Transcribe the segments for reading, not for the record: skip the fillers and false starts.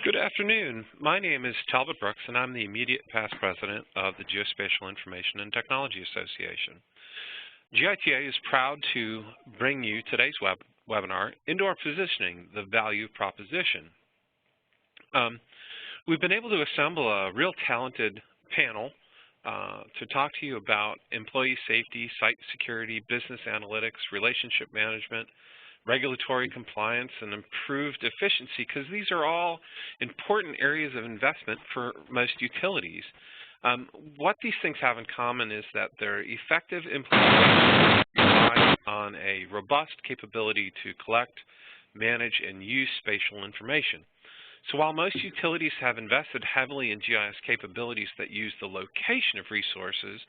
Good afternoon. My name is Talbot Brooks, and I'm the immediate past president of the Geospatial Information and Technology Association. GITA is proud to bring you today's webinar, Indoor Positioning, the Value Proposition. We've been able to assemble a real talented panel to talk to you about employee safety, site security, business analytics, relationship management, regulatory compliance, and improved efficiency, because these are all important areas of investment for most utilities. What these things have in common is that they're effective implementation rely on a robust capability to collect, manage, and use spatial information. So while most utilities have invested heavily in GIS capabilities that use the location of resources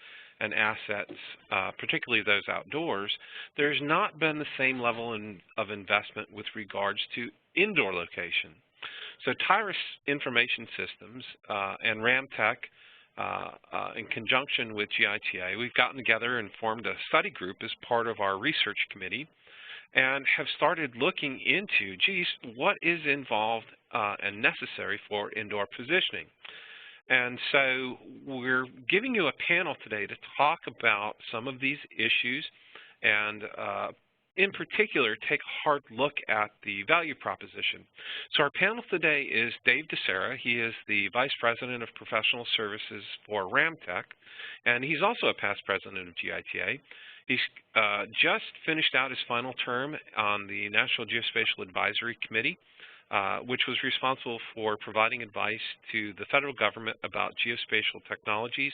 and assets, particularly those outdoors, there's not been the same level of investment with regards to indoor location. So DiSera Information Systems and Ramtech, in conjunction with GITA, we've gotten together and formed a study group as part of our research committee and have started looking into, geez, what is involved and necessary for indoor positioning. And so we're giving you a panel today to talk about some of these issues and in particular take a hard look at the value proposition. So our panel today is Dave DiSera. He is the Vice President of Professional Services for Ramtech, and he's also a past president of GITA. He's just finished out his final term on the National Geospatial Advisory Committee, which was responsible for providing advice to the federal government about geospatial technologies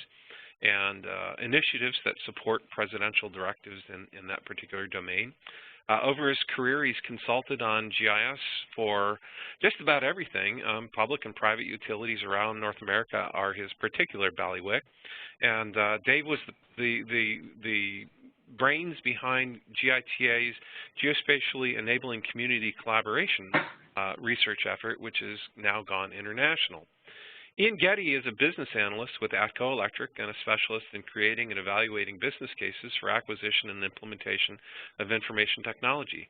and initiatives that support presidential directives in that particular domain. Over his career, he's consulted on GIS for just about everything. Public and private utilities around North America are his particular bailiwick. And Dave was the brains behind GITA's Geospatially Enabling Community Collaboration research effort, which has now gone international. Ian Getty is a business analyst with ATCO Electric and a specialist in creating and evaluating business cases for acquisition and implementation of information technology.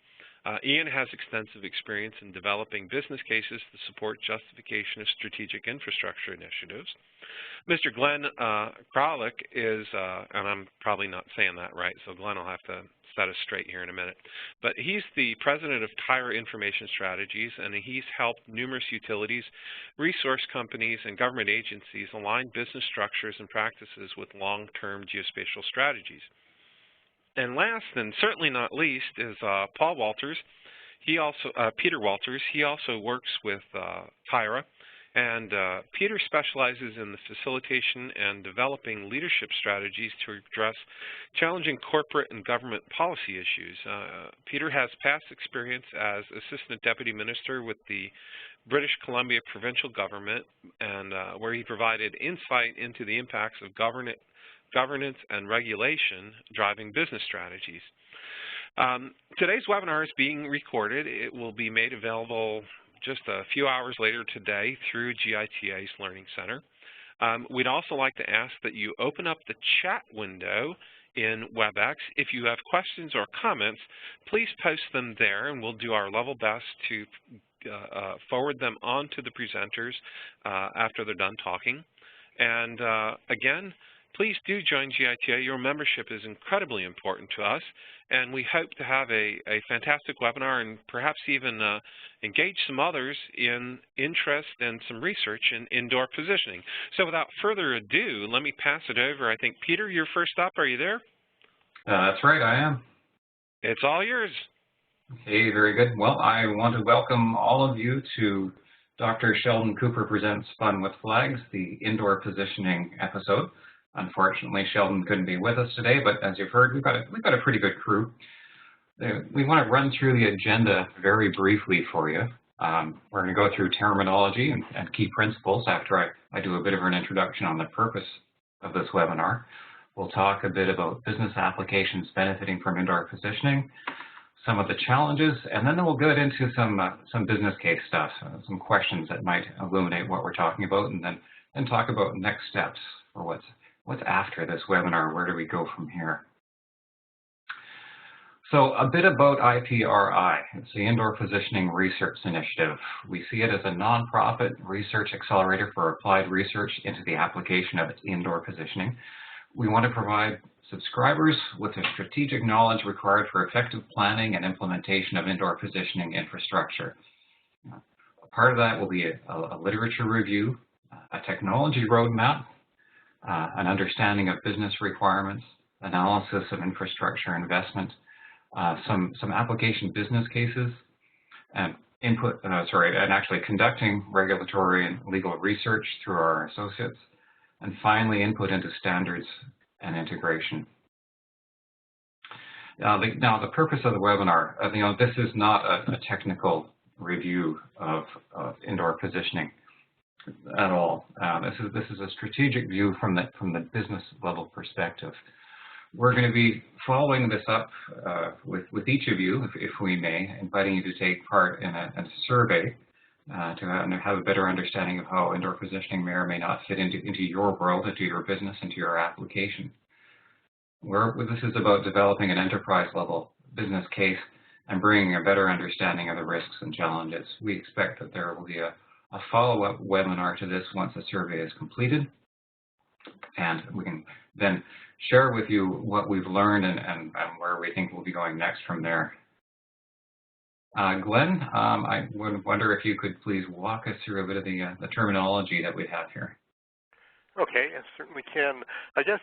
Ian has extensive experience in developing business cases to support justification of strategic infrastructure initiatives. Mr. Glenn Kralik is, and I'm probably not saying that right, so Glenn will have to set us straight here in a minute, but he's the president of DiSera Information Strategies, and he's helped numerous utilities, resource companies, and government agencies align business structures and practices with long-term geospatial strategies. And last, and certainly not least, is Paul Walters. Peter Walters. He also works with DiSera, and Peter specializes in the facilitation and developing leadership strategies to address challenging corporate and government policy issues. Peter has past experience as Assistant Deputy Minister with the British Columbia Provincial Government, and where he provided insight into the impacts of governance and regulation driving business strategies. Today's webinar is being recorded. It will be made available just a few hours later today through GITA's Learning Center. We'd also like to ask that you open up the chat window in WebEx. If you have questions or comments, please post them there, and we'll do our level best to forward them on to the presenters after they're done talking. And again, please do join GITA. Your membership is incredibly important to us, and we hope to have a fantastic webinar and perhaps even engage some others in interest and some research in indoor positioning. So without further ado, let me pass it over. I think, Peter, you're first up. Are you there? That's right, I am. It's all yours. Okay, very good. Well, I want to welcome all of you to Dr. Sheldon Cooper Presents Fun with Flags, the indoor positioning episode. Unfortunately, Sheldon couldn't be with us today, but as you've heard, we've got a pretty good crew. We want to run through the agenda very briefly for you. We're going to go through terminology and key principles after I do a bit of an introduction on the purpose of this webinar. We'll talk a bit about business applications benefiting from indoor positioning, some of the challenges, and then we'll get into some business case stuff, some questions that might illuminate what we're talking about, and then talk about next steps for what's after this webinar. Where do we go from here? So a bit about IPRI. It's the Indoor Positioning Research Initiative. We see it as a nonprofit research accelerator for applied research into the application of indoor positioning. We want to provide subscribers with the strategic knowledge required for effective planning and implementation of indoor positioning infrastructure. A part of that will be a literature review, a technology roadmap, an understanding of business requirements, analysis of infrastructure investment, some application business cases, and and actually conducting regulatory and legal research through our associates, and finally input into standards and integration. Now the purpose of the webinar, this is not a technical review of indoor positioning at all. This is a strategic view from the business level perspective. We're going to be following this up with each of you, if we may, inviting you to take part in a survey to have a better understanding of how indoor positioning may or may not fit into your world, into your business, into your application. This is about developing an enterprise-level business case and bringing a better understanding of the risks and challenges. We expect that there will be a follow-up webinar to this once the survey is completed, and we can then share with you what we've learned and where we think we'll be going next from there. Glenn, I would wonder if you could please walk us through a bit of the terminology that we have here. Okay, I certainly can. I guess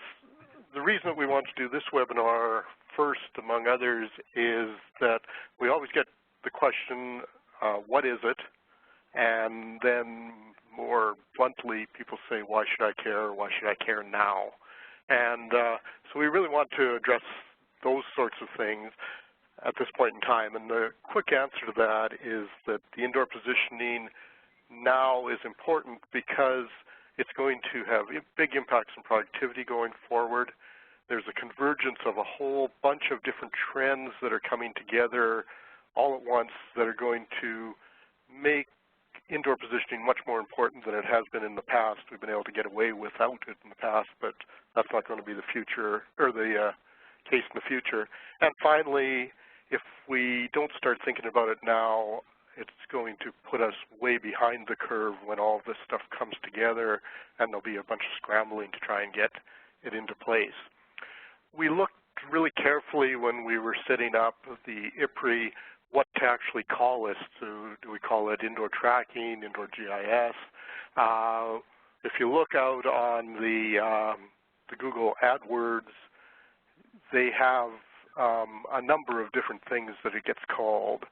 the reason that we want to do this webinar first, among others, is that we always get the question, what is it? And then more bluntly, people say, why should I care, or why should I care now? And so we really want to address those sorts of things at this point in time. And the quick answer to that is that the indoor positioning now is important because it's going to have big impacts on productivity going forward. There's a convergence of a whole bunch of different trends that are coming together all at once that are going to make indoor positioning much more important than it has been in the past. We've been able to get away without it in the past, but that's not going to be the future, or the case in the future. And finally, if we don't start thinking about it now, it's going to put us way behind the curve when all this stuff comes together, and there'll be a bunch of scrambling to try and get it into place. We looked really carefully when we were setting up the IPRI what to actually call this. So do we call it indoor tracking, indoor GIS? If you look out on the Google AdWords, they have a number of different things that it gets called.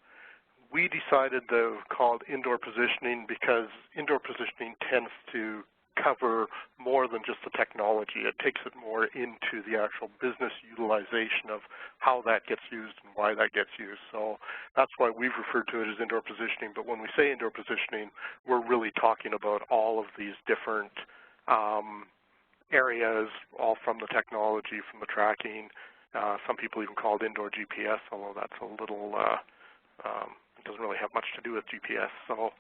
We decided to call it indoor positioning because indoor positioning tends to cover more than just the technology. It takes it more into the actual business utilization of how that gets used and why that gets used. So that's why we've referred to it as indoor positioning. But when we say indoor positioning, we're really talking about all of these different areas, all from the technology, from the tracking. Some people even call it indoor GPS, although that's a little it doesn't really have much to do with GPS. So,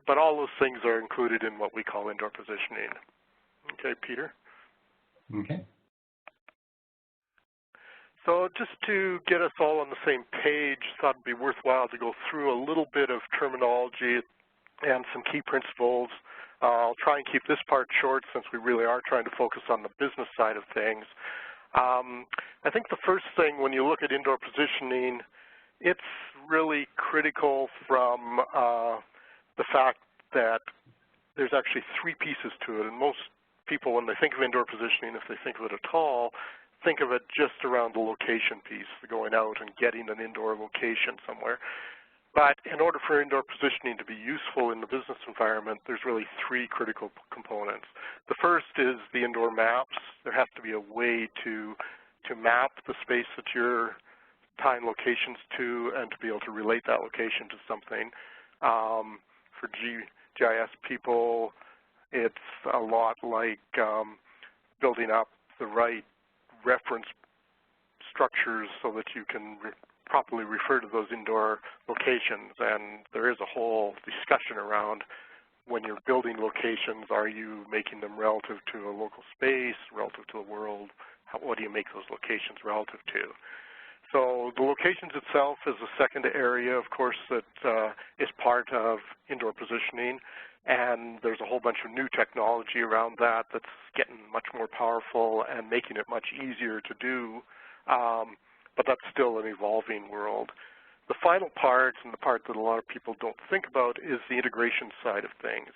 but all those things are included in what we call indoor positioning. Okay, Peter? Okay. So just to get us all on the same page, thought it'd be worthwhile to go through a little bit of terminology and some key principles. I'll try and keep this part short since we really are trying to focus on the business side of things. I think the first thing when you look at indoor positioning, it's really critical from the fact that there's actually three pieces to it. And most people, when they think of indoor positioning, if they think of it at all, think of it just around the location piece, going out and getting an indoor location somewhere. But in order for indoor positioning to be useful in the business environment, there's really three critical components. The first is the indoor maps. There has to be a way to map the space that you're tying locations to and to be able to relate that location to something. For GIS people, it's a lot like building up the right reference structures so that you can properly refer to those indoor locations. And there is a whole discussion around when you're building locations, are you making them relative to a local space, relative to the world? What do you make those locations relative to? So the locations itself is a second area, of course, that is part of indoor positioning, and there's a whole bunch of new technology around that that's getting much more powerful and making it much easier to do, but that's still an evolving world. The final part, and the part that a lot of people don't think about, is the integration side of things.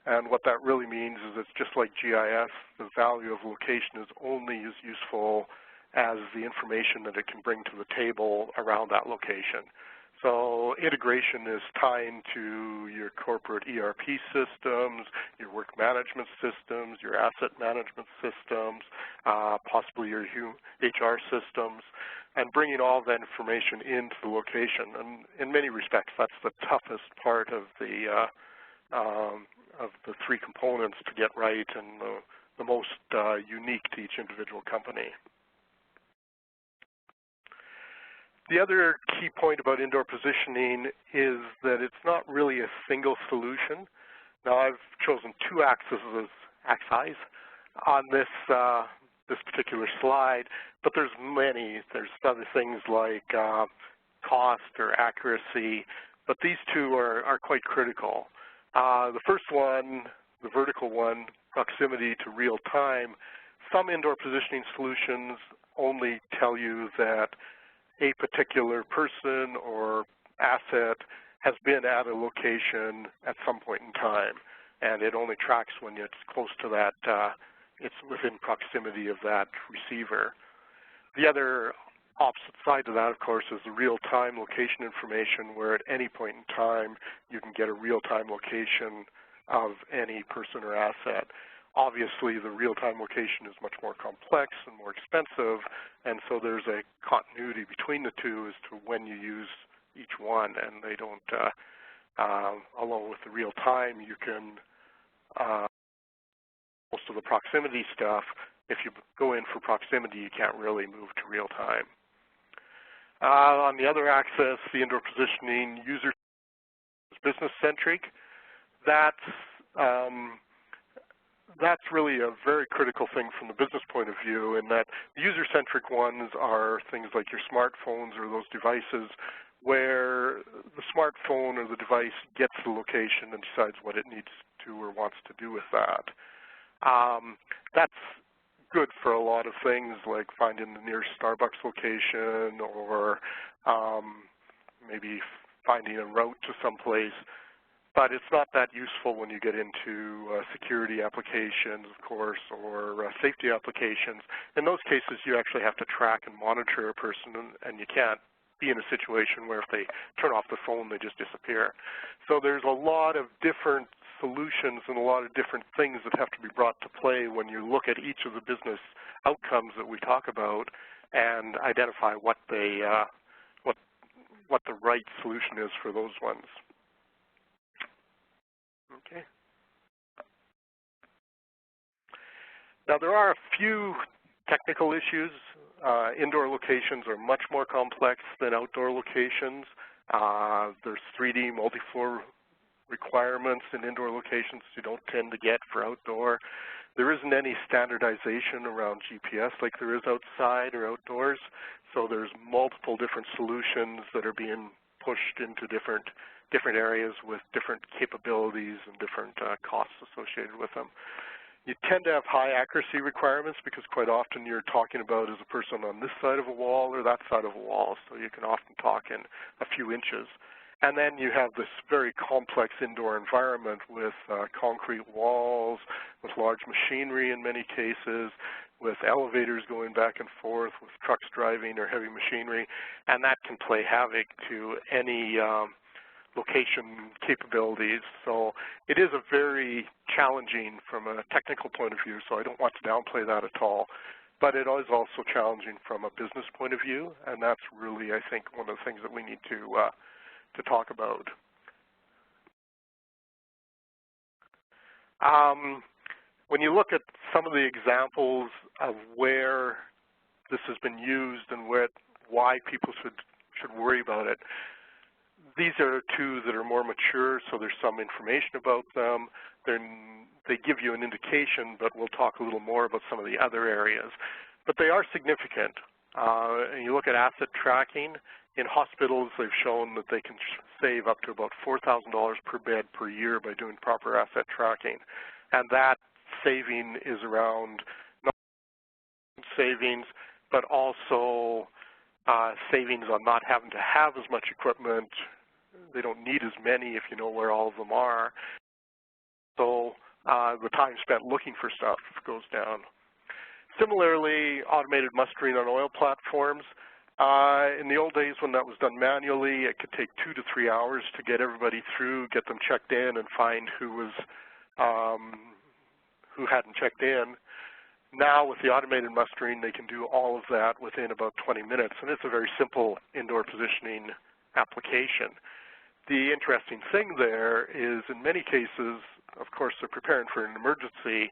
And what that really means is it's just like GIS, the value of location is only as useful as the information that it can bring to the table around that location. So integration is tying to your corporate ERP systems, your work management systems, your asset management systems, possibly your HR systems, and bringing all that information into the location. And in many respects, that's the toughest part of the three components to get right, and the most unique to each individual company. The other key point about indoor positioning is that it's not really a single solution. Now, I've chosen two axes on this this particular slide, but there's many. There's other things like cost or accuracy, but these two are quite critical. The first one, the vertical one, proximity to real time, some indoor positioning solutions only tell you that a particular person or asset has been at a location at some point in time, and it only tracks when it's close to that, it's within proximity of that receiver. The other opposite side to that, of course, is the real-time location information, where at any point in time you can get a real-time location of any person or asset. Obviously, the real-time location is much more complex and more expensive, and so there's a continuity between the two as to when you use each one, and they don't, along with the real-time, you can, most of the proximity stuff, if you go in for proximity, you can't really move to real-time. On the other axis, the indoor positioning, user is business-centric. That's really a very critical thing from the business point of view, in that the user-centric ones are things like your smartphones or those devices where the smartphone or the device gets the location and decides what it needs to or wants to do with that. That's good for a lot of things, like finding the nearest Starbucks location, or maybe finding a route to someplace. But it's not that useful when you get into security applications, of course, or safety applications. In those cases, you actually have to track and monitor a person, and you can't be in a situation where if they turn off the phone, they just disappear. So there's a lot of different solutions and a lot of different things that have to be brought to play when you look at each of the business outcomes that we talk about and identify what the right solution is for those ones. Okay. Now, there are a few technical issues. Indoor locations are much more complex than outdoor locations. There's 3D multi-floor requirements in indoor locations you don't tend to get for outdoor. There isn't any standardization around GPS like there is outside or outdoors. So there's multiple different solutions that are being pushed into different areas with different capabilities and different costs associated with them. You tend to have high accuracy requirements because quite often you're talking about as a person on this side of a wall or that side of a wall, so you can often talk in a few inches. And then you have this very complex indoor environment with concrete walls, with large machinery in many cases, with elevators going back and forth, with trucks driving or heavy machinery, and that can play havoc to any location capabilities. So it is a very challenging from a technical point of view, so I don't want to downplay that at all. But it is also challenging from a business point of view, and that's really, I think, one of the things that we need to talk about. When you look at some of the examples of where this has been used and why people should worry about it, these are two that are more mature, so there's some information about them. They give you an indication, but we'll talk a little more about some of the other areas. But they are significant. And you look at asset tracking, in hospitals they've shown that they can save up to about $4,000 per bed per year by doing proper asset tracking. And that saving is around not savings, but also savings on not having to have as much equipment. They don't need as many if you know where all of them are. So the time spent looking for stuff goes down. Similarly, automated mustering on oil platforms. In the old days when that was done manually, it could take 2 to 3 hours to get everybody through, get them checked in, and find who hadn't checked in. Now with the automated mustering, they can do all of that within about 20 minutes, and it's a very simple indoor positioning application. The interesting thing there is in many cases, of course, they're preparing for an emergency,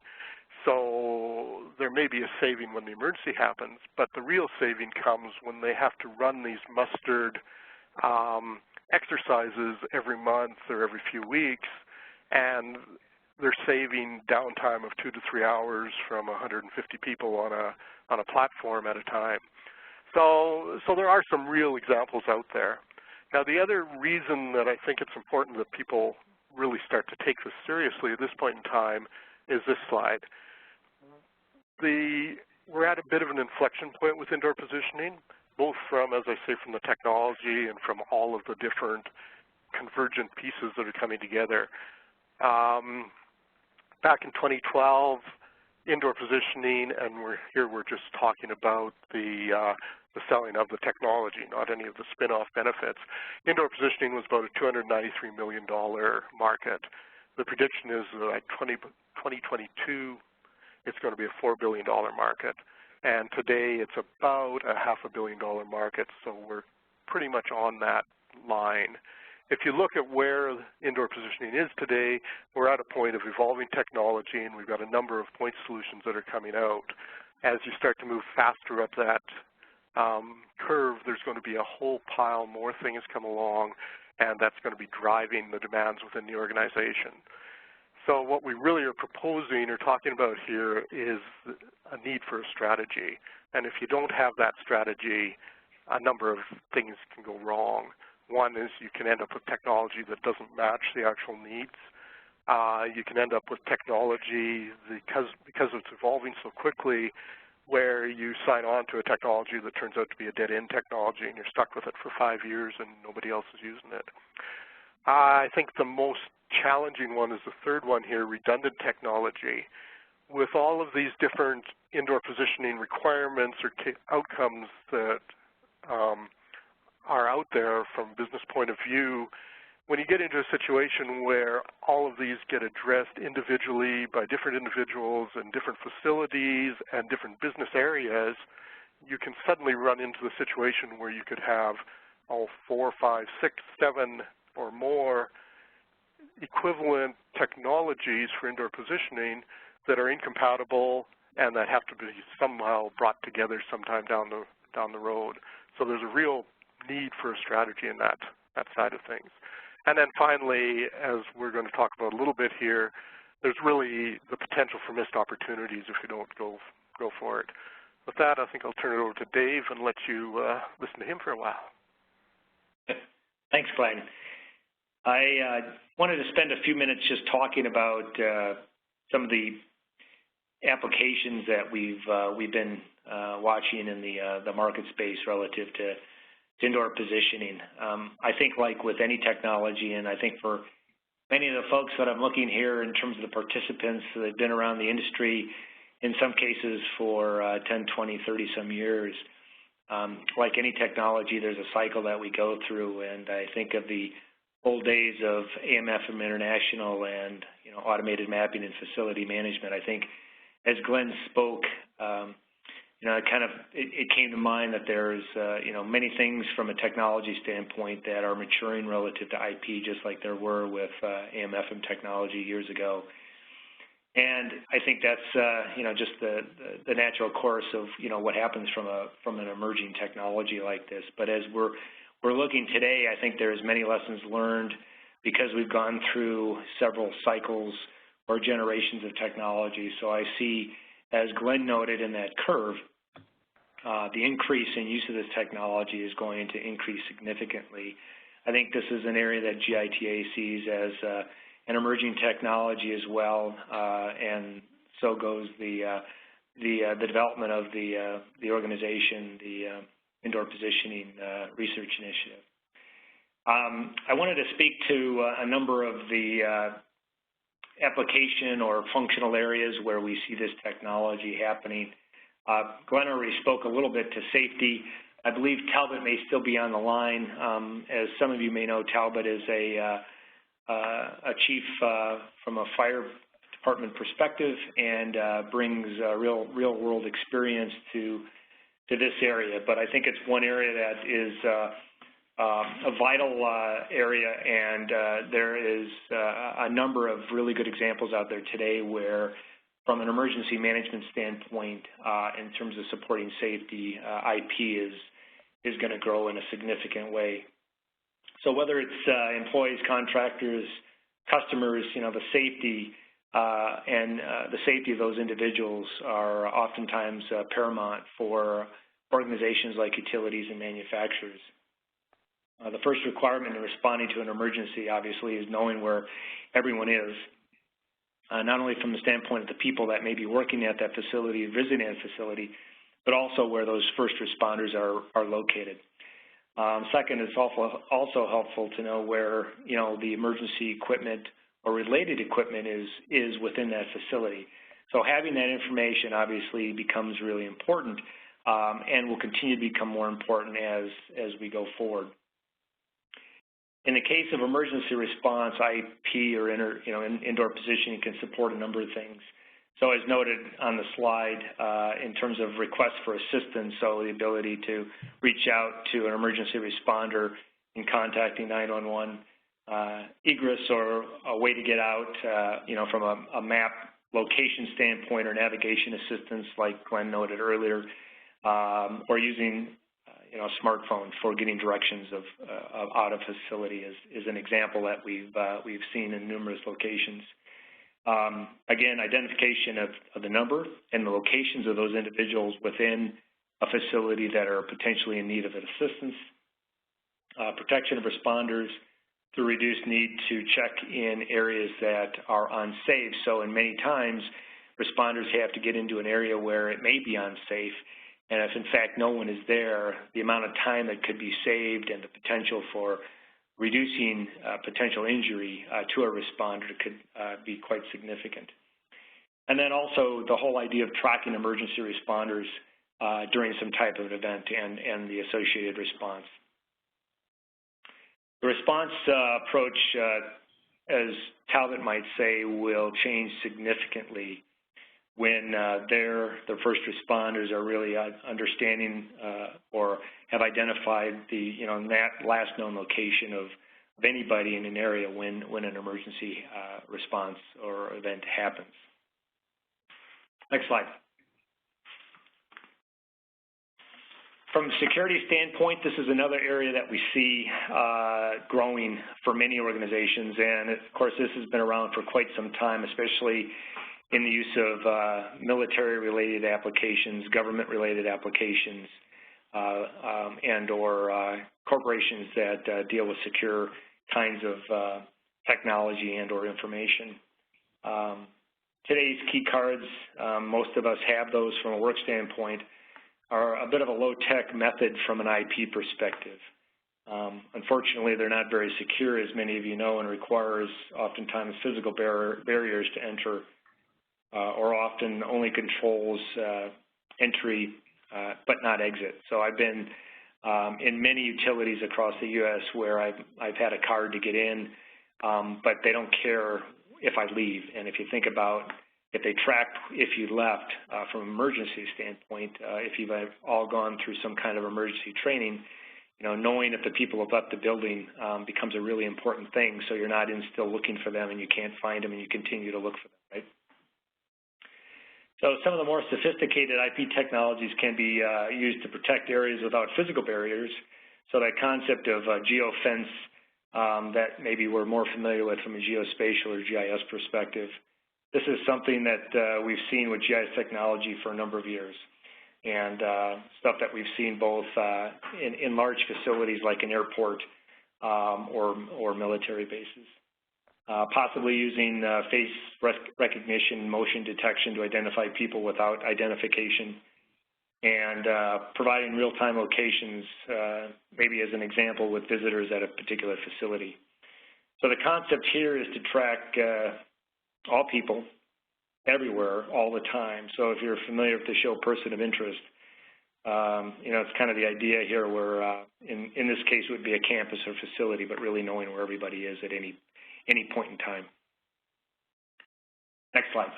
so there may be a saving when the emergency happens, but the real saving comes when they have to run these mustered exercises every month or every few weeks, and they're saving downtime of 2 to 3 hours from 150 people on a platform at a time. So there are some real examples out there. Now, the other reason that I think it's important that people really start to take this seriously at this point in time is this slide. We're at a bit of an inflection point with indoor positioning, both from, as I say, from the technology and from all of the different convergent pieces that are coming together. Back in 2012, indoor positioning, and we're just talking about the selling of the technology, not any of the spin-off benefits. Indoor positioning was about a $293 million market. The prediction is that by 2022, it's going to be a $4 billion market. And today, it's about a $500 million market, so we're pretty much on that line. If you look at where indoor positioning is today, we're at a point of evolving technology, and we've got a number of point solutions that are coming out. As you start to move faster up that curve, there's going to be a whole pile more things come along, and that's going to be driving the demands within the organization. So what we really are proposing or talking about here is a need for a strategy. And if you don't have that strategy, a number of things can go wrong. One is you can end up with technology that doesn't match the actual needs. You can end up with technology because it's evolving so quickly where you sign on to a technology that turns out to be a dead-end technology and you're stuck with it for 5 years and nobody else is using it. I think the most challenging one is the third one here, redundant technology. With all of these different indoor positioning requirements or outcomes that are out there from a business point of view, when you get into a situation where all of these get addressed individually by different individuals and different facilities and different business areas, you can suddenly run into the situation where you could have 4, 5, 6, 7 or more equivalent technologies for indoor positioning that are incompatible and that have to be somehow brought together sometime down the road. So there's a real need for a strategy in that side of things. And then finally, as we're going to talk about a little bit here, there's really the potential for missed opportunities if you don't go for it. With that, I think I'll turn it over to Dave and let you listen to him for a while. Thanks, Glenn. I wanted to spend a few minutes just talking about some of the applications that we've been watching in the market space relative to indoor positioning. I think like with any technology, and I think for many of the folks that I'm looking here in terms of the participants that have been around the industry, in some cases for 10, 20, 30 some years, like any technology, there's a cycle that we go through, and I think of the old days of AMFM International and automated mapping and facility management. I think as Glenn spoke, it came to mind that there's many things from a technology standpoint that are maturing relative to IP, just like there were with AMFM technology years ago. And I think that's just the natural course of what happens from an emerging technology like this. But as we're looking today, I think there's many lessons learned because we've gone through several cycles or generations of technology. So I see, as Glenn noted in that curve, the increase in use of this technology is going to increase significantly. I think this is an area that GITA sees as an emerging technology as well, and so goes the development of the organization, the Indoor Positioning Research Initiative. I wanted to speak to a number of the application or functional areas where we see this technology happening. Glenn already spoke a little bit to safety. I believe Talbot may still be on the line. As some of you may know, Talbot is a chief from a fire department perspective and brings real-world experience to this area. But I think it's one area that is a vital area, and there is a number of really good examples out there today where, from an emergency management standpoint, in terms of supporting safety, IP is going to grow in a significant way. So whether it's employees, contractors, customers, the safety and the safety of those individuals are oftentimes paramount for organizations like utilities and manufacturers. The first requirement in responding to an emergency, obviously, is knowing where everyone is, not only from the standpoint of the people that may be working at that facility, visiting that facility, but also where those first responders are located. Second, it's also helpful to know where the emergency equipment or related equipment is within that facility. So having that information obviously becomes really important and will continue to become more important as we go forward. In the case of emergency response, IP or indoor positioning can support a number of things. So as noted on the slide, in terms of requests for assistance, so the ability to reach out to an emergency responder in contacting 911, egress or a way to get out, from a map location standpoint or navigation assistance, like Glenn noted earlier, or using a smartphone for getting directions of out of facility is an example that we've seen in numerous locations. Again, identification of the number and the locations of those individuals within a facility that are potentially in need of assistance, protection of responders to reduce need to check in areas that are unsafe. So in many times, responders have to get into an area where it may be unsafe, and if in fact no one is there, the amount of time that could be saved and the potential for reducing potential injury to a responder could be quite significant. And then also the whole idea of tracking emergency responders during some type of event and the associated response. The response approach, as Talbot might say, will change significantly when the first responders are really understanding or have identified the that last known location of anybody in an area when an emergency response or event happens. Next slide. From a security standpoint, this is another area that we see growing for many organizations, and of course this has been around for quite some time, especially in the use of military-related applications, government-related applications, and or corporations that deal with secure kinds of technology and or information. Today's key cards, most of us have those from a work standpoint, are a bit of a low-tech method from an IP perspective. Unfortunately, they're not very secure, as many of you know, and requires oftentimes physical barriers to enter, or often only controls entry but not exit. So I've been in many utilities across the U.S. where I've had a card to get in, but they don't care if I leave. And if you think about if they track if you left from an emergency standpoint, if you've all gone through some kind of emergency training, knowing that the people have left the building becomes a really important thing, so you're not still looking for them and you can't find them and you continue to look for them, right? So some of the more sophisticated IP technologies can be used to protect areas without physical barriers. So that concept of geofence that maybe we're more familiar with from a geospatial or GIS perspective, this is something that we've seen with GIS technology for a number of years. and stuff that we've seen both in large facilities like an airport or military bases. Possibly using face recognition, motion detection to identify people without identification, and providing real-time locations, maybe as an example with visitors at a particular facility. So the concept here is to track all people everywhere all the time. So if you're familiar with the show Person of Interest, it's kind of the idea here where in this case it would be a campus or facility, but really knowing where everybody is at any point in time. Next slide.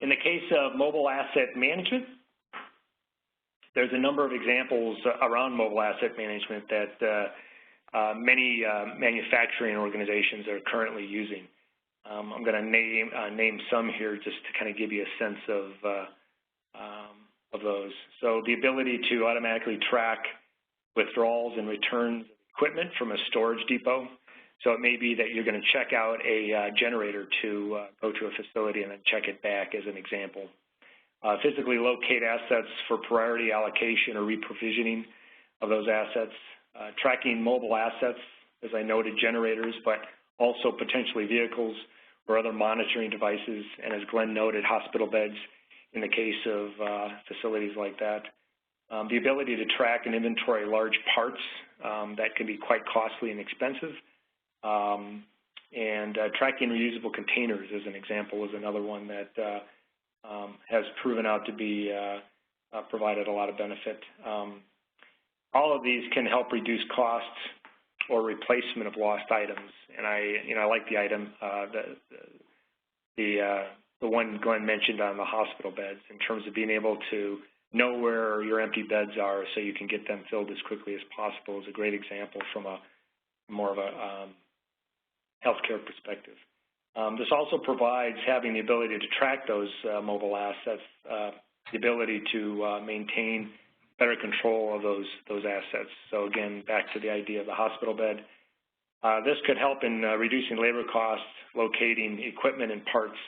In the case of mobile asset management, there's a number of examples around mobile asset management that many manufacturing organizations are currently using. I'm going to name some here just to kind of give you a sense of those. So the ability to automatically track withdrawals and returns of equipment from a storage depot. So it may be that you're going to check out a generator to go to a facility and then check it back as an example. Physically locate assets for priority allocation or reprovisioning of those assets. Tracking mobile assets, as I noted, generators, but also potentially vehicles or other monitoring devices, and as Glenn noted, hospital beds in the case of facilities like that. The ability to track and inventory large parts that can be quite costly and expensive. Tracking reusable containers, as an example, is another one that has proven out to be provided a lot of benefit. All of these can help reduce costs or replacement of lost items. And I like the item, the one Glenn mentioned on the hospital beds, in terms of being able to know where your empty beds are so you can get them filled as quickly as possible is a great example from a more of a healthcare perspective. This also provides having the ability to track those mobile assets, the ability to maintain better control of those assets. So again, back to the idea of the hospital bed. This could help in reducing labor costs, locating equipment and parts.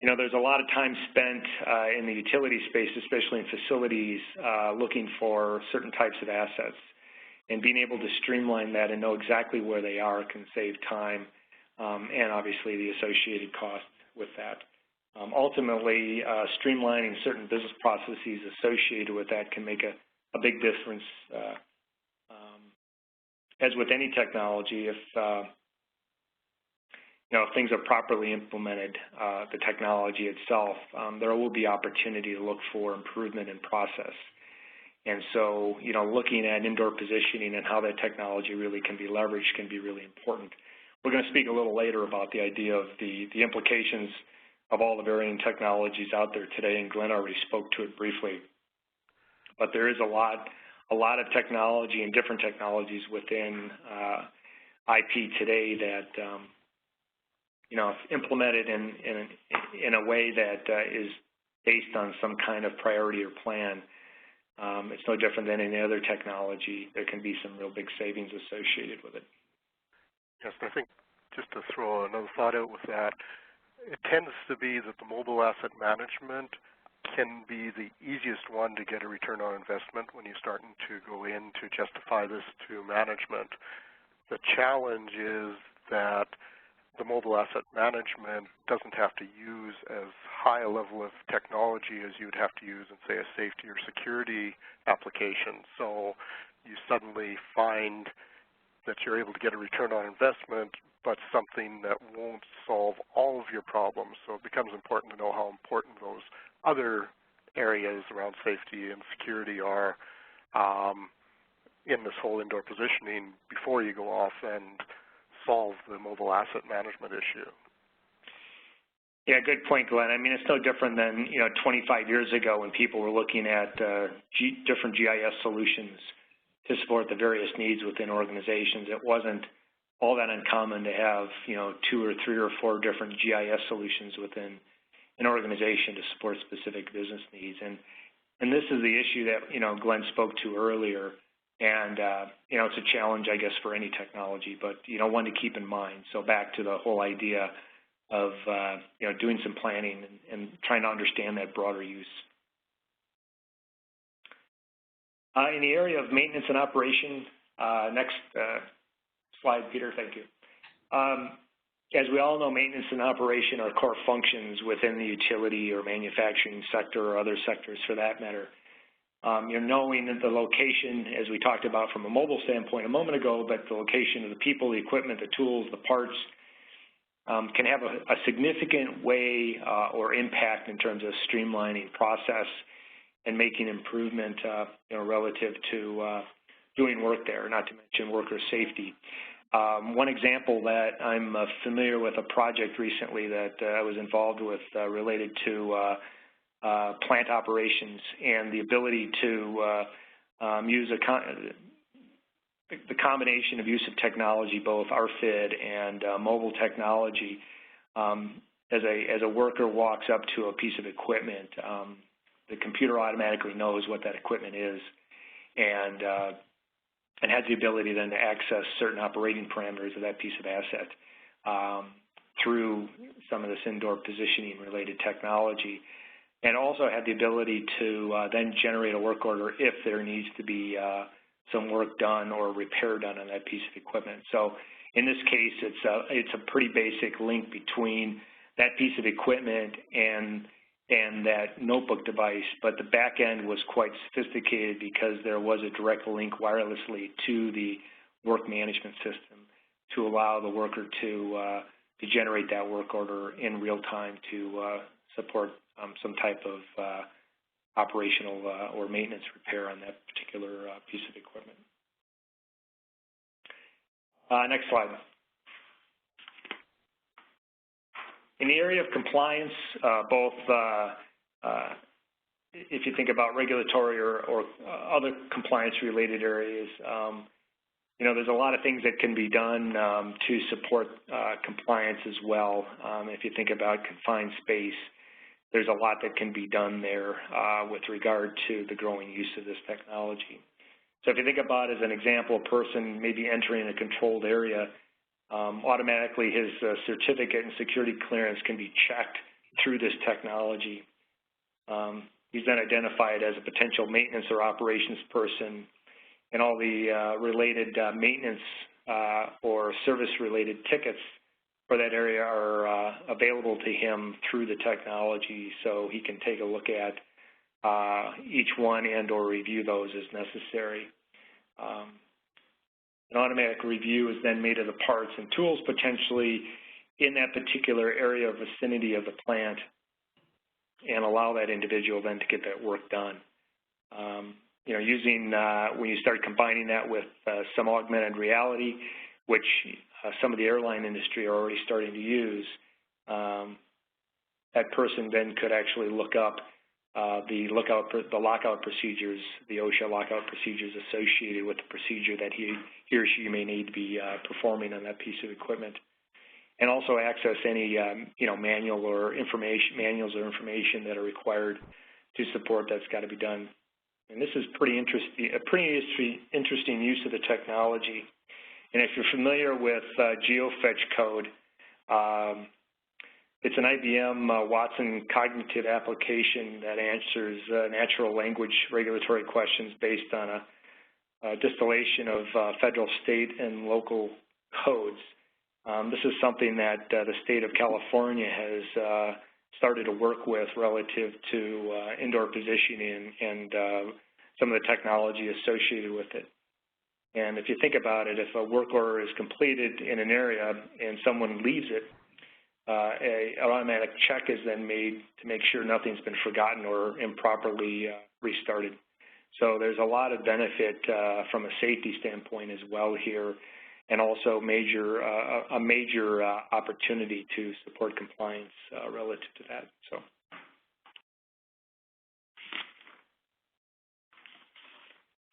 There's a lot of time spent in the utility space, especially in facilities, looking for certain types of assets. And being able to streamline that and know exactly where they are can save time and obviously the associated costs with that. Ultimately, streamlining certain business processes associated with that can make a big difference. As with any technology, if things are properly implemented, the technology itself, there will be opportunity to look for improvement in process. And so, looking at indoor positioning and how that technology really can be leveraged can be really important. We're going to speak a little later about the idea of the implications of all the varying technologies out there today, and Glenn already spoke to it briefly. But there is a lot of technology and different technologies within IP today that, if implemented in a way that is based on some kind of priority or plan, it's no different than any other technology. There can be some real big savings associated with it. Yes, I think just to throw another thought out with that, it tends to be that the mobile asset management can be the easiest one to get a return on investment when you're starting to go in to justify this to management. The challenge is that the mobile asset management doesn't have to use as high a level of technology as you would have to use in, say, a safety or security application. So you suddenly find that you're able to get a return on investment, but something that won't solve all of your problems. So it becomes important to know how important those other areas around safety and security are in this whole indoor positioning before you go off and solve the mobile asset management issue. Yeah, good point, Glenn. I mean, it's no different than 25 years ago when people were looking at different GIS solutions to support the various needs within organizations. It wasn't all that uncommon to have 2 or 3 or 4 different GIS solutions within an organization to support specific business needs. And this is the issue that Glenn spoke to earlier. And it's a challenge, I guess, for any technology, but one to keep in mind. So back to the whole idea doing some planning and trying to understand that broader use. In the area of maintenance and operation, next slide, Peter, thank you. As we all know, maintenance and operation are core functions within the utility or manufacturing sector or other sectors for that matter. Knowing that the location, as we talked about from a mobile standpoint a moment ago, but the location of the people, the equipment, the tools, the parts, can have a significant way or impact in terms of streamlining process and making improvement relative to doing work there, not to mention worker safety. One example that I'm familiar with, a project recently that I was involved with related to plant operations and the ability to use the combination of use of technology, both RFID and mobile technology. As a worker walks up to a piece of equipment, the computer automatically knows what that equipment is and has the ability then to access certain operating parameters of that piece of asset through some of this indoor positioning related technology, and also had the ability to then generate a work order if there needs to be some work done or repair done on that piece of equipment. So in this case, it's a pretty basic link between that piece of equipment and that notebook device, but the back end was quite sophisticated because there was a direct link wirelessly to the work management system to allow the worker to generate that work order in real time to support some type of operational or maintenance repair on that particular piece of equipment. Next slide. In the area of compliance, both if you think about regulatory or other compliance-related areas, there's a lot of things that can be done to support compliance as well. If you think about confined space, there's a lot that can be done there with regard to the growing use of this technology. So if you think about, as an example, a person maybe entering a controlled area, automatically his certificate and security clearance can be checked through this technology. He's then identified as a potential maintenance or operations person, and all the related maintenance or service-related tickets for that area are available to him through the technology, so he can take a look at each one and or review those as necessary. An automatic review is then made of the parts and tools potentially in that particular area or vicinity of the plant and allow that individual then to get that work done. Using, when you start combining that with some augmented reality, which some of the airline industry are already starting to use, that person then could actually look up the lockout procedures, the OSHA lockout procedures associated with the procedure that he or she may need to be performing on that piece of equipment, and also access any manuals or information that are required to support that's got to be done. And this is a pretty interesting use of the technology. And if you're familiar with GeoFetch code, it's an IBM Watson cognitive application that answers natural language regulatory questions based on a distillation of federal, state, and local codes. This is something that the state of California has started to work with relative to indoor positioning and some of the technology associated with it. And if you think about it, if a work order is completed in an area and someone leaves it, an automatic check is then made to make sure nothing's been forgotten or improperly restarted. So there's a lot of benefit from a safety standpoint as well here, and also a major opportunity to support compliance relative to that. So.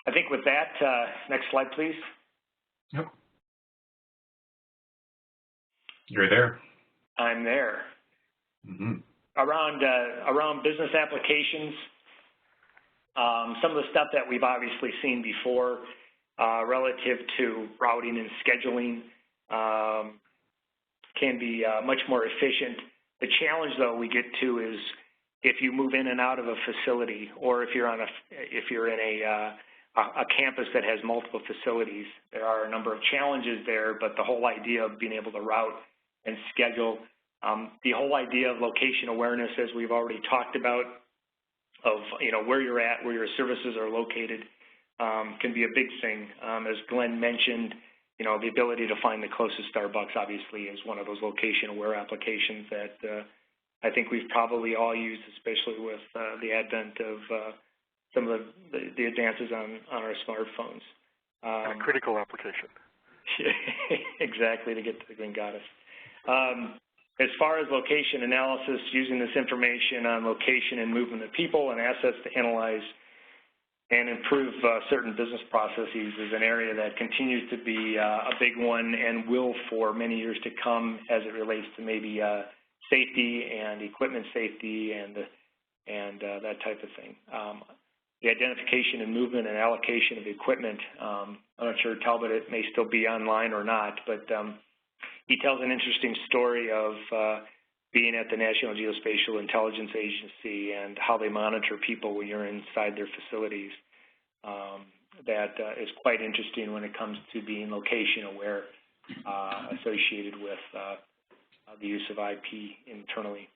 I think with that, next slide, please. Yep. You're there. I'm there. Mm-hmm. Around business applications, some of the stuff that we've obviously seen before relative to routing and scheduling, can be much more efficient. The challenge, though, we get to is if you move in and out of a facility, or if you're in a campus that has multiple facilities, there are a number of challenges there. But the whole idea of being able to route and schedule, the whole idea of location awareness, as we've already talked about, of where you're at, where your services are located, can be a big thing. As Glenn mentioned, the ability to find the closest Starbucks obviously is one of those location-aware applications that I think we've probably all used, especially with the advent of some of the advances on our smartphones. A critical application. Exactly, to get to the Green Goddess. As far as location analysis, using this information on location and movement of people and assets to analyze and improve certain business processes is an area that continues to be a big one and will for many years to come as it relates to maybe safety and equipment safety and that type of thing. The identification and movement and allocation of equipment, I'm not sure, Talbot, it may still be online or not, but he tells an interesting story of being at the National Geospatial Intelligence Agency and how they monitor people when you're inside their facilities. That is quite interesting when it comes to being location aware associated with the use of IP internally.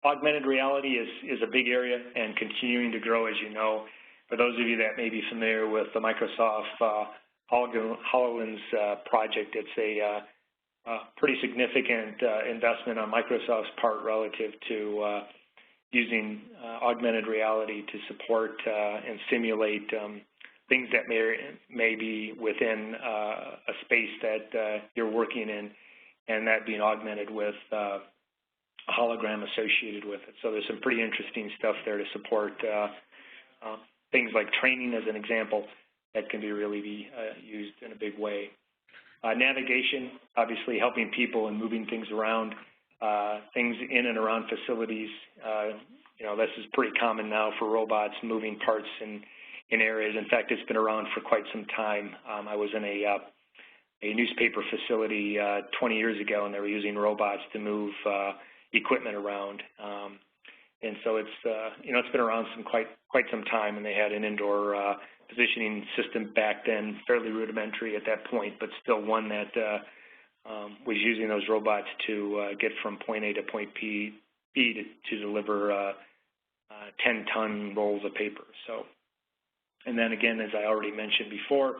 Augmented reality is a big area and continuing to grow, as you know. For those of you that may be familiar with the Microsoft HoloLens project, it's a pretty significant investment on Microsoft's part relative to using augmented reality to support and simulate things that may be within a space that you're working in, and that being augmented with a hologram associated with it. So there's some pretty interesting stuff there to support things like training, as an example, that can really be used in a big way. Navigation, obviously helping people and moving things around, things in and around facilities. This is pretty common now for robots moving parts in areas. In fact, it's been around for quite some time. I was in a newspaper facility 20 years ago, and they were using robots to move equipment around. And so it's been around quite some time, and they had an indoor positioning system back then, fairly rudimentary at that point, but still one that was using those robots to get from point A to point B to deliver 10-ton rolls of paper. So, and then again, as I already mentioned before,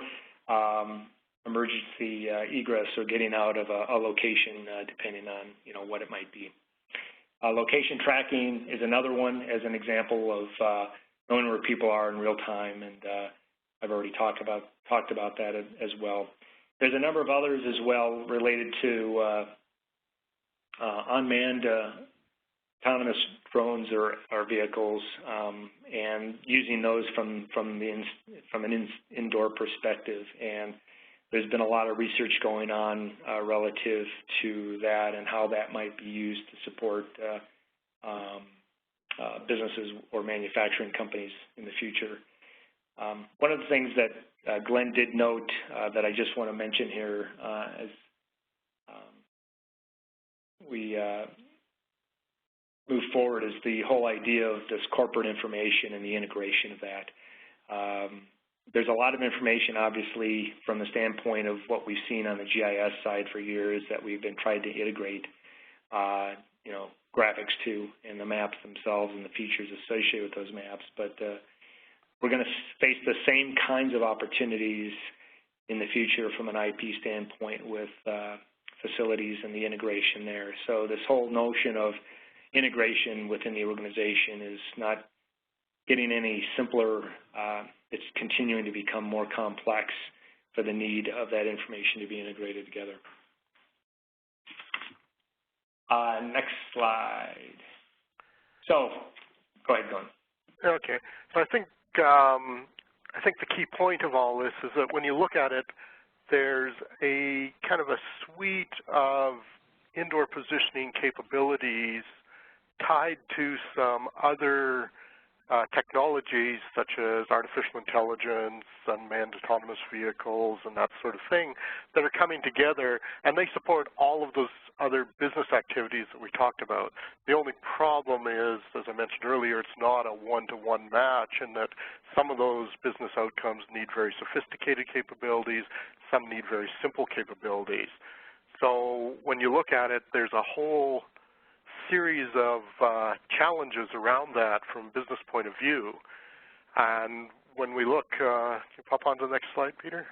emergency egress, or getting out of a location depending on what it might be. Location tracking is another one, as an example of knowing where people are in real time, and I've already talked about that as well. There's a number of others as well related to unmanned autonomous drones or vehicles, and using those from an indoor perspective. And there's been a lot of research going on relative to that and how that might be used to support businesses or manufacturing companies in the future. One of the things that Glenn did note that I just want to mention here as we move forward is the whole idea of this corporate information and the integration of that. There's a lot of information, obviously, from the standpoint of what we've seen on the GIS side for years that we've been trying to integrate, graphics to, and the maps themselves and the features associated with those maps. But we're going to face the same kinds of opportunities in the future from an IP standpoint with facilities and the integration there. So this whole notion of integration within the organization is not getting any simpler. It's continuing to become more complex for the need of that information to be integrated together. Next slide. So, go ahead, Glenn. Okay. So I think the key point of all this is that when you look at it, there's a kind of a suite of indoor positioning capabilities tied to some other technologies such as artificial intelligence, unmanned autonomous vehicles, and that sort of thing that are coming together, and they support all of those other business activities that we talked about. The only problem is, as I mentioned earlier, it's not a one-to-one match, in that some of those business outcomes need very sophisticated capabilities, some need very simple capabilities. So when you look at it, there's a whole series of challenges around that from a business point of view. And when we look, can you pop on to the next slide, Peter?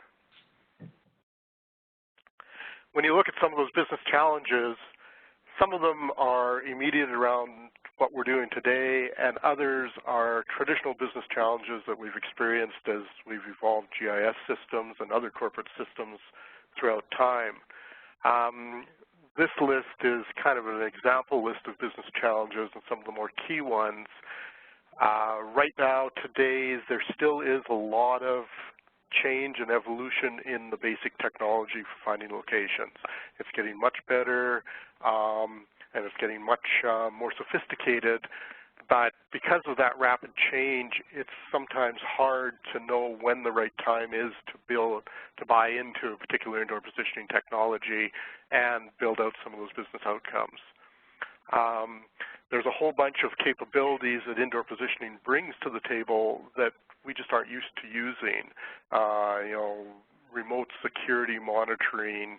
When you look at some of those business challenges, some of them are immediate around what we're doing today, and others are traditional business challenges that we've experienced as we've evolved GIS systems and other corporate systems throughout time. This list is kind of an example list of business challenges and some of the more key ones. Right now, today, there still is a lot of change and evolution in the basic technology for finding locations. It's getting much better, and it's getting much more sophisticated. But because of that rapid change, it's sometimes hard to know when the right time is to buy into a particular indoor positioning technology and build out some of those business outcomes. There's a whole bunch of capabilities that indoor positioning brings to the table that we just aren't used to using. Remote security monitoring,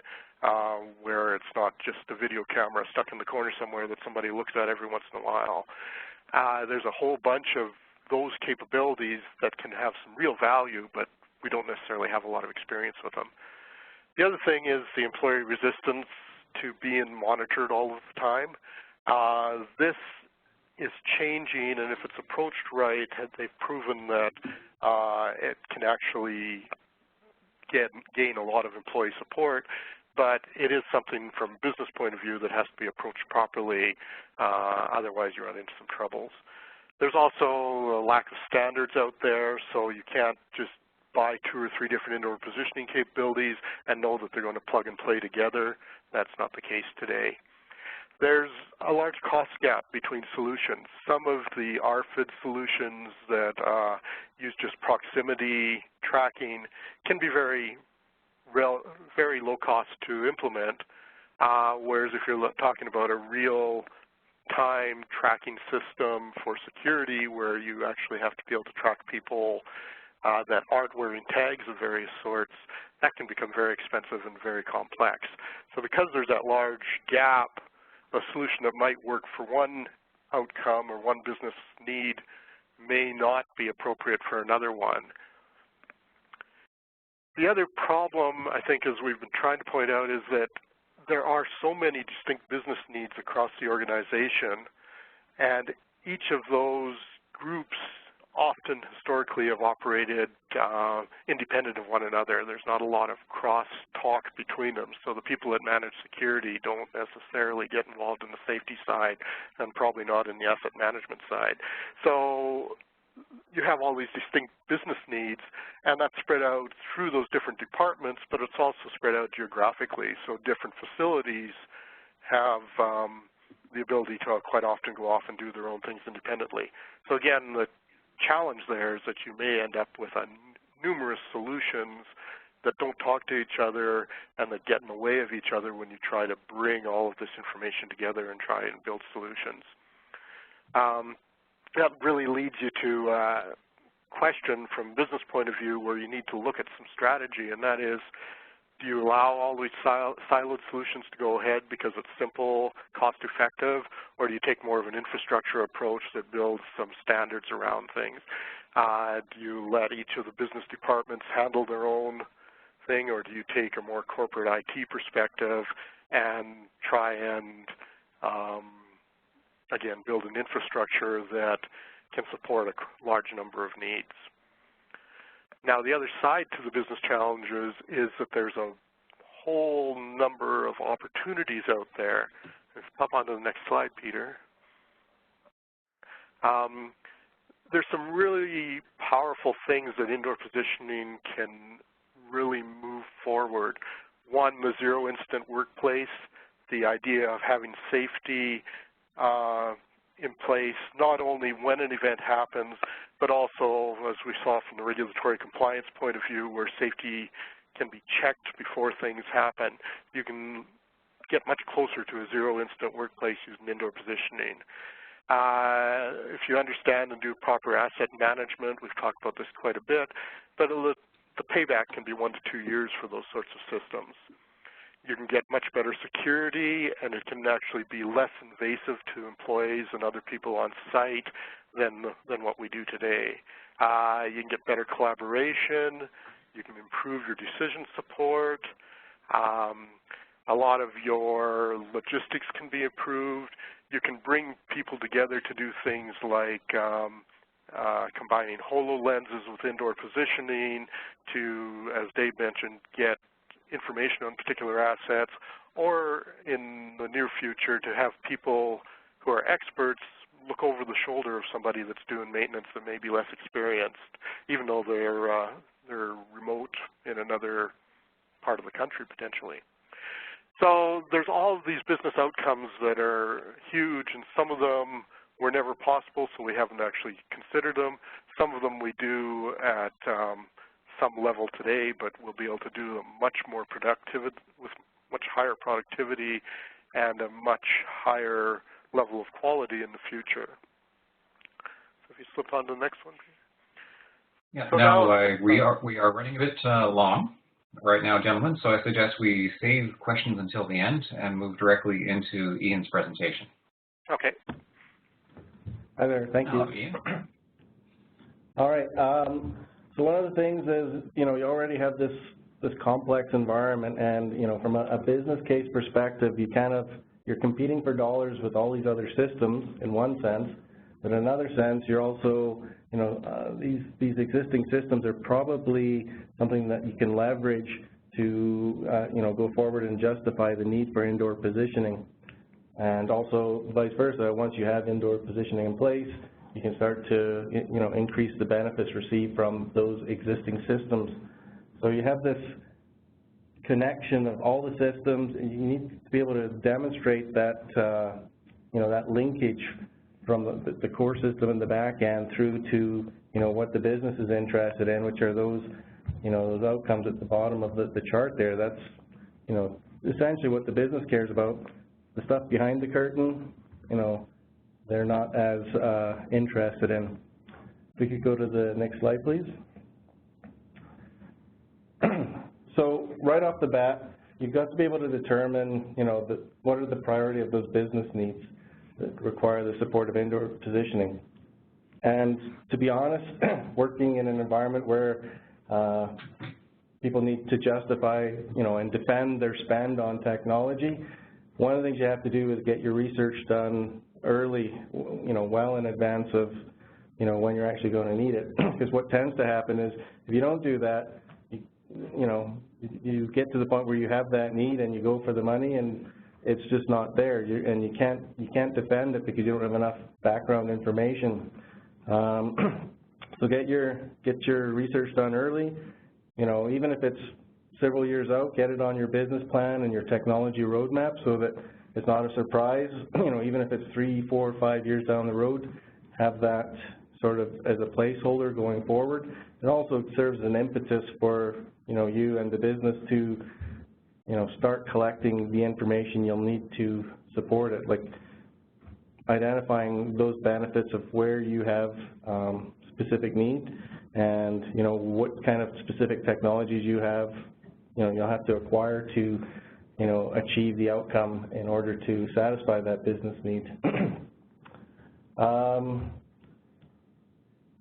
where it's not just a video camera stuck in the corner somewhere that somebody looks at every once in a while. There's a whole bunch of those capabilities that can have some real value, but we don't necessarily have a lot of experience with them. The other thing is the employee resistance to being monitored all of the time. This is changing, and if it's approached right, they've proven that it can actually gain a lot of employee support, but it is something from a business point of view that has to be approached properly, otherwise you run into some troubles. There's also a lack of standards out there, so you can't just buy 2 or 3 different indoor positioning capabilities and know that they're going to plug and play together. That's not the case today. There's a large cost gap between solutions. Some of the RFID solutions that use just proximity tracking can be very low cost to implement, whereas if you're talking about a real-time tracking system for security where you actually have to be able to track people that aren't wearing tags of various sorts, that can become very expensive and very complex. So because there's that large gap, a solution that might work for one outcome or one business need may not be appropriate for another one. The other problem, I think, as we've been trying to point out, is that there are so many distinct business needs across the organization, and each of those groups often historically have operated independent of one another. There's not a lot of cross-talk between them, so the people that manage security don't necessarily get involved in the safety side and probably not in the asset management side. So you have all these distinct business needs, and that's spread out through those different departments, but it's also spread out geographically. So different facilities have the ability to quite often go off and do their own things independently. So again, the challenge there is that you may end up with numerous solutions that don't talk to each other and that get in the way of each other when you try to bring all of this information together and try and build solutions. That really leads you to a question from a business point of view where you need to look at some strategy, and that is, do you allow all these siloed solutions to go ahead because it's simple, cost-effective, or do you take more of an infrastructure approach that builds some standards around things? Do you let each of the business departments handle their own thing, or do you take a more corporate IT perspective and try and, again, build an infrastructure that can support a large number of needs? Now, the other side to the business challenges is that there's a whole number of opportunities out there. Let's pop on to the next slide, Peter. There's some really powerful things that indoor positioning can really move forward. One, the zero-incident workplace, the idea of having safety in place, not only when an event happens, but also, as we saw from the regulatory compliance point of view, where safety can be checked before things happen. You can get much closer to a zero-incident workplace using indoor positioning. If you understand and do proper asset management, we've talked about this quite a bit, but the payback can be 1 to 2 years for those sorts of systems. You can get much better security, and it can actually be less invasive to employees and other people on site than what we do today. You can get better collaboration. You can improve your decision support. A lot of your logistics can be improved. You can bring people together to do things like combining HoloLenses with indoor positioning to, as Dave mentioned, get information on particular assets, or in the near future to have people who are experts look over the shoulder of somebody that's doing maintenance that may be less experienced, even though they're remote in another part of the country potentially. So there's all of these business outcomes that are huge, and some of them were never possible, so we haven't actually considered them. Some of them we do at some level today, but we'll be able to do them much more with much higher productivity and a much higher level of quality in the future. So if you slip on to the next one, please. Yeah, so now we are running a bit long right now, gentlemen, so I suggest we save questions until the end and move directly into Ian's presentation. Okay. Hi there, thank you. Hello, Ian. All right, so one of the things is, you already have this complex environment, and, from a business case perspective, you're competing for dollars with all these other systems in one sense, but in another sense, you're also, these existing systems are probably something that you can leverage to, go forward and justify the need for indoor positioning. And also vice versa, once you have indoor positioning in place, you can start to, increase the benefits received from those existing systems. So you have this connection of all the systems, and you need to be able to demonstrate that, that linkage from the core system in the back end through to, what the business is interested in, which are those, those outcomes at the bottom of the chart there. That's, essentially what the business cares about. The stuff behind the curtain, they're not as interested in. If we could go to the next slide, please. So right off the bat, you've got to be able to determine, what are the priority of those business needs that require the support of indoor positioning. And to be honest, working in an environment where people need to justify, and defend their spend on technology, one of the things you have to do is get your research done early, well in advance of, when you're actually going to need it. Because what tends to happen is if you don't do that, you get to the point where you have that need and you go for the money and it's just not there, and you can't defend it because you don't have enough background information. So get your research done early. Even if it's several years out, get it on your business plan and your technology roadmap so that it's not a surprise. Even if it's 3, 4, 5 years down the road, have that sort of as a placeholder going forward. It also serves as an impetus for you and the business to start collecting the information you'll need to support it, like identifying those benefits of where you have specific needs and what kind of specific technologies you have. You'll have to acquire to, achieve the outcome in order to satisfy that business need.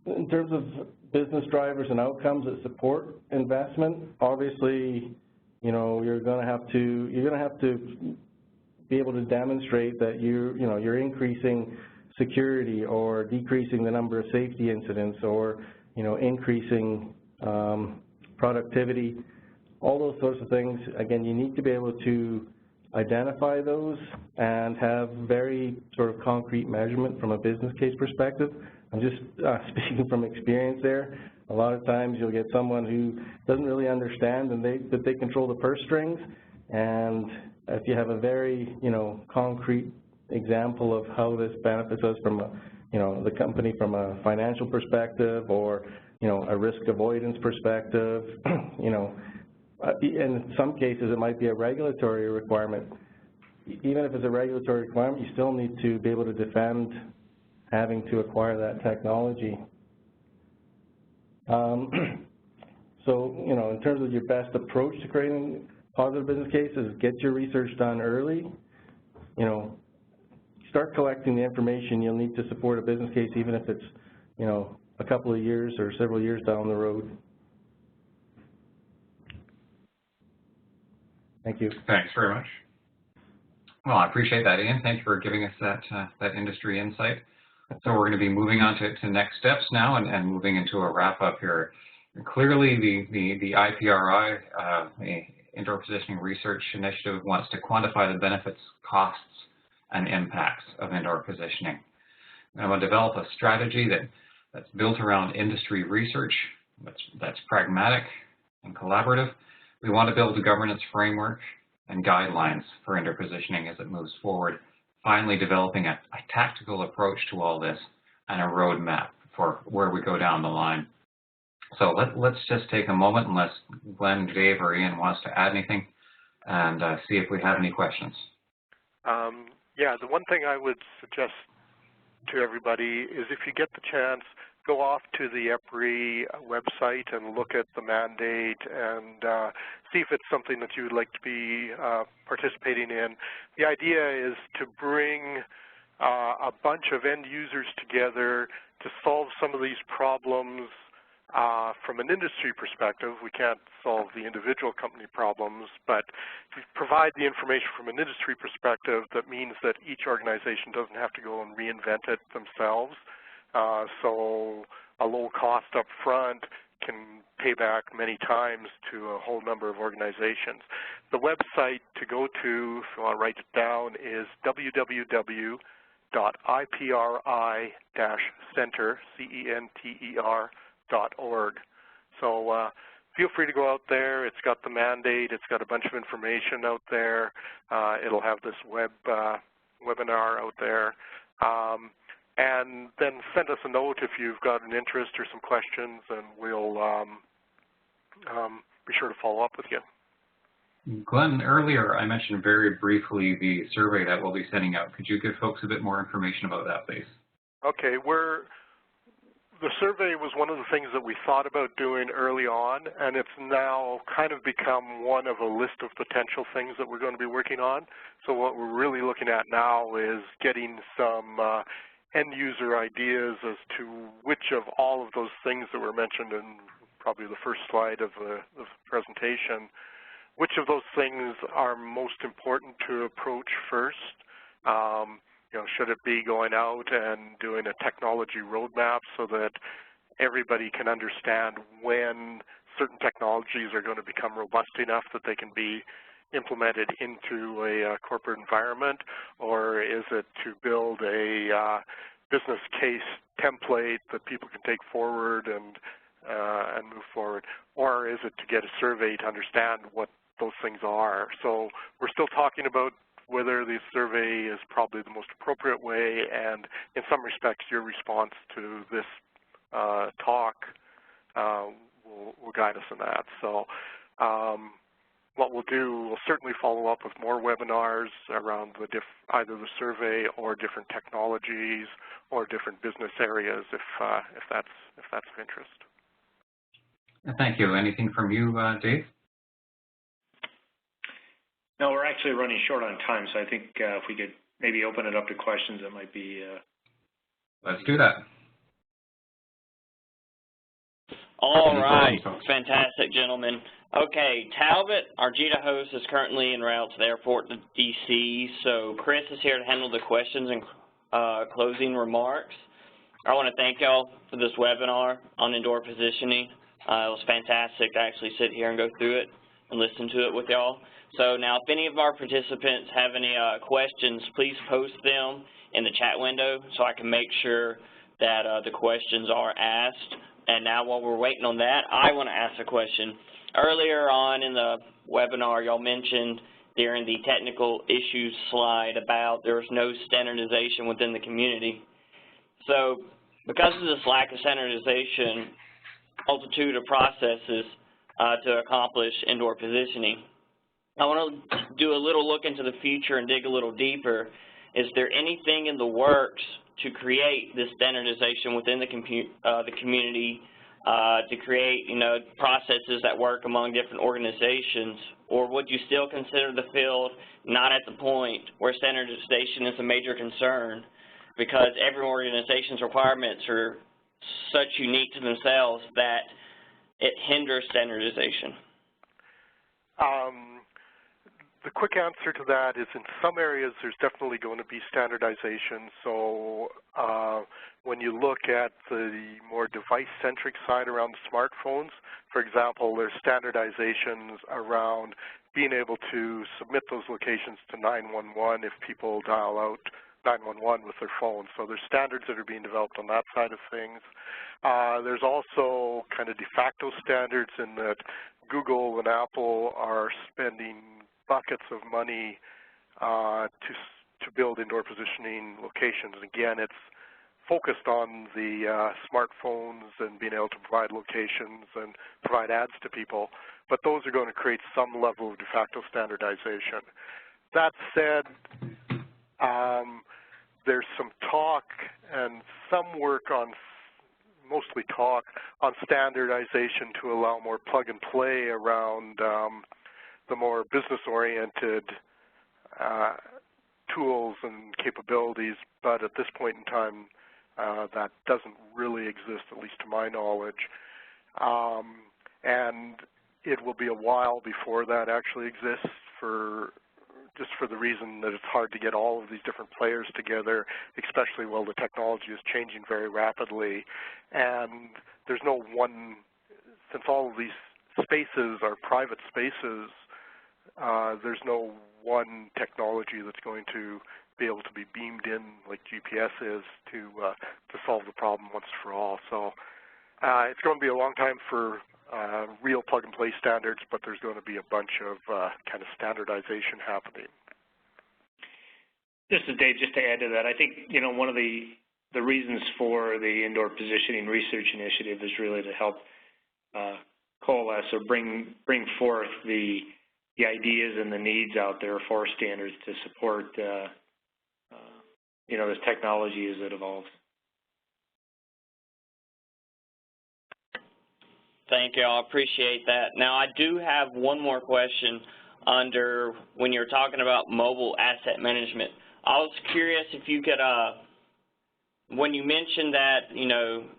In terms of business drivers and outcomes that support investment, obviously, you're going to have to be able to demonstrate that you're increasing security or decreasing the number of safety incidents or, increasing productivity. All those sorts of things. Again, you need to be able to identify those and have very sort of concrete measurement from a business case perspective. I'm just speaking from experience there. A lot of times you'll get someone who doesn't really understand and that they control the purse strings, and if you have a very concrete example of how this benefits us from a, the company from a financial perspective, or a risk avoidance perspective. In some cases it might be a regulatory requirement. Even if it's a regulatory requirement, you still need to be able to defend having to acquire that technology. So, in terms of your best approach to creating positive business cases, get your research done early. Start collecting the information you'll need to support a business case, even if it's, a couple of years or several years down the road. Thank you. Thanks very much. Well, I appreciate that, Ian. Thank you for giving us that industry insight. So we're going to be moving on to next steps now and moving into a wrap-up here. Clearly, the IPRI, the Indoor Positioning Research Initiative, wants to quantify the benefits, costs, and impacts of indoor positioning. And we'll develop a strategy that's built around industry research, that's pragmatic and collaborative. We want to build a governance framework and guidelines for indoor positioning as it moves forward, finally developing a tactical approach to all this and a roadmap for where we go down the line. So let's just take a moment, unless Glenn, Dave, or Ian wants to add anything, and see if we have any questions. Yeah, the one thing I would suggest to everybody is, if you get the chance, go off to the EPRI website and look at the mandate and see if it's something that you would like to be participating in. The idea is to bring a bunch of end users together to solve some of these problems from an industry perspective. We can't solve the individual company problems, but to provide the information from an industry perspective, that means that each organization doesn't have to go and reinvent it themselves. So a low cost up front can pay back many times to a whole number of organizations. The website to go to, if you want to write it down, is www.ipri-center, CENTER.org. So feel free to go out there. It's got the mandate. It's got a bunch of information out there. It'll have this webinar out there. And then send us a note if you've got an interest or some questions, and we'll be sure to follow up with you. Glenn, earlier I mentioned very briefly the survey that we'll be sending out. Could you give folks a bit more information about that, please? Okay, the survey was one of the things that we thought about doing early on, and it's now kind of become one of a list of potential things that we're going to be working on. So what we're really looking at now is getting some end-user ideas as to which of all of those things that were mentioned in probably the first slide of the presentation, which of those things are most important to approach first. Should it be going out and doing a technology roadmap so that everybody can understand when certain technologies are going to become robust enough that they can be implemented into a corporate environment, or is it to build a business case template that people can take forward and move forward, or is it to get a survey to understand what those things are? So we're still talking about whether the survey is probably the most appropriate way, and in some respects your response to this talk will guide us in that. So what we'll do, we'll certainly follow up with more webinars around either the survey or different technologies or different business areas if that's of interest. Thank you. Anything from you, Dave? No, we're actually running short on time, so I think if we could maybe open it up to questions, it might be... Let's do that. All right. Fantastic, gentlemen. Okay, Talbot, our JITA host, is currently en route to the airport to D.C., so Chris is here to handle the questions and closing remarks. I want to thank y'all for this webinar on indoor positioning. It was fantastic to actually sit here and go through it and listen to it with y'all. So now, if any of our participants have any questions, please post them in the chat window so I can make sure that the questions are asked. And now, while we're waiting on that, I want to ask a question. Earlier on in the webinar, y'all mentioned during the technical issues slide about there was no standardization within the community. So because of this lack of standardization, multitude of processes to accomplish indoor positioning. I want to do a little look into the future and dig a little deeper. Is there anything in the works to create this standardization within the community, to create, processes that work among different organizations, or would you still consider the field not at the point where standardization is a major concern because every organization's requirements are such unique to themselves that it hinders standardization? The quick answer to that is in some areas there's definitely going to be standardization. So when you look at the more device-centric side around the smartphones, for example, there's standardizations around being able to submit those locations to 911 if people dial out 911 with their phones. So there's standards that are being developed on that side of things. There's also kind of de facto standards in that Google and Apple are spending buckets of money to build indoor positioning locations. And again, it's focused on the smartphones and being able to provide locations and provide ads to people. But those are going to create some level of de facto standardization. That said, there's some talk and some work on, mostly talk, on standardization to allow more plug and play around the more business-oriented tools and capabilities, but at this point in time, that doesn't really exist, at least to my knowledge. And it will be a while before that actually exists, just for the reason that it's hard to get all of these different players together, especially while the technology is changing very rapidly. And there's no one, since all of these spaces are private spaces, there's no one technology that's going to be able to be beamed in like GPS is to solve the problem once for all. So it's going to be a long time for real plug-and-play standards, but there's going to be a bunch of kind of standardization happening. This is Dave. Just to add to that, I think one of the reasons for the Indoor Positioning Research Initiative is really to help coalesce or bring forth the ideas and the needs out there for standards to support this technology as it evolves. Thank you. I appreciate that. Now, I do have one more question under when you're talking about mobile asset management. I was curious if you could, when you mentioned that,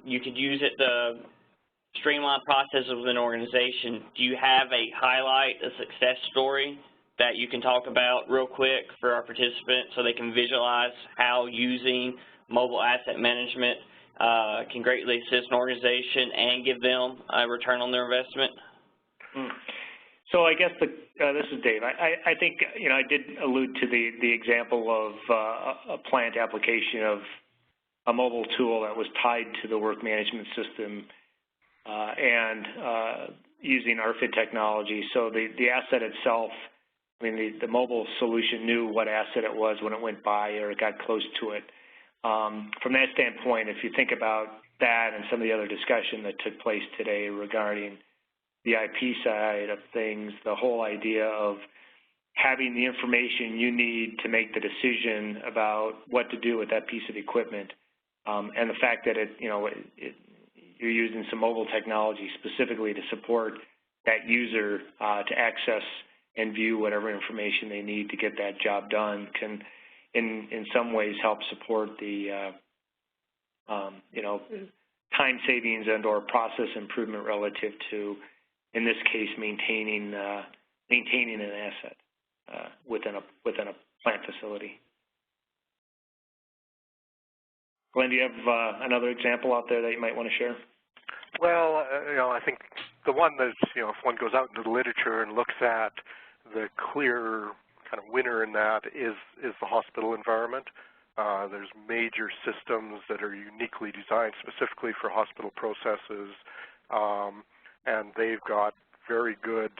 you could use it to streamline processes within an organization, do you have a highlight, a success story that you can talk about real quick for our participants so they can visualize how using mobile asset management can greatly assist an organization and give them a return on their investment? So I guess this is Dave. I think I did allude to the example of a plant application of a mobile tool that was tied to the work management system and using RFID technology. So the asset itself, the mobile solution knew what asset it was when it went by or it got close to it. From that standpoint, if you think about that and some of the other discussion that took place today regarding the IP side of things, the whole idea of having the information you need to make the decision about what to do with that piece of equipment, and the fact that you're using some mobile technology specifically to support that user to access and view whatever information they need to get that job done can, in some ways, help support the time savings and/or process improvement relative to, in this case, maintaining an asset within a plant facility. Glenn, do you have another example out there that you might want to share? Well, I think the one that's, if one goes out into the literature and looks at the clear kind of winner in that is the hospital environment. There's major systems that are uniquely designed specifically for hospital processes, and they've got very good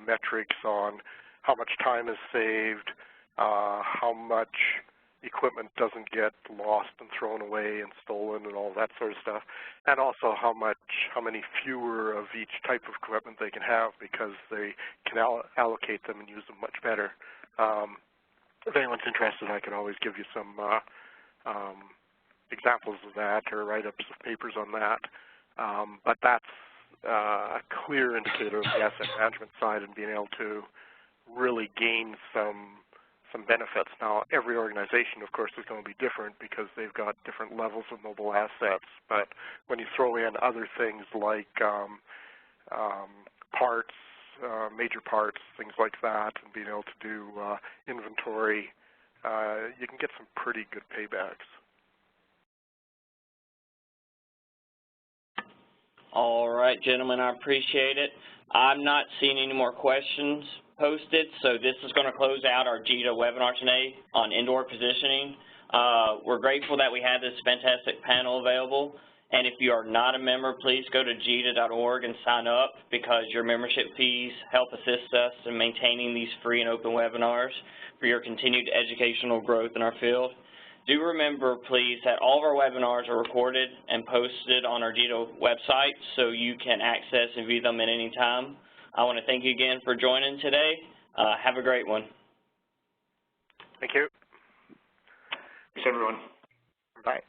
metrics on how much time is saved, how much equipment doesn't get lost and thrown away and stolen and all that sort of stuff, and also how many fewer of each type of equipment they can have because they can allocate them and use them much better. If anyone's interested, I could always give you some examples of that or write-ups of papers on that. But that's a clear indicator of the asset management side and being able to really gain some benefits. Now, every organization, of course, is going to be different because they've got different levels of mobile assets. But when you throw in other things like parts, major parts, things like that, and being able to do inventory, you can get some pretty good paybacks. All right, gentlemen, I appreciate it. I'm not seeing any more questions posted, so this is going to close out our GITA webinar today on indoor positioning. We're grateful that we have this fantastic panel available, and if you are not a member, please go to GITA.org and sign up because your membership fees help assist us in maintaining these free and open webinars for your continued educational growth in our field. Do remember, please, that all of our webinars are recorded and posted on our GITA website so you can access and view them at any time. I want to thank you again for joining today. Have a great one. Thank you. Thanks, everyone. Bye.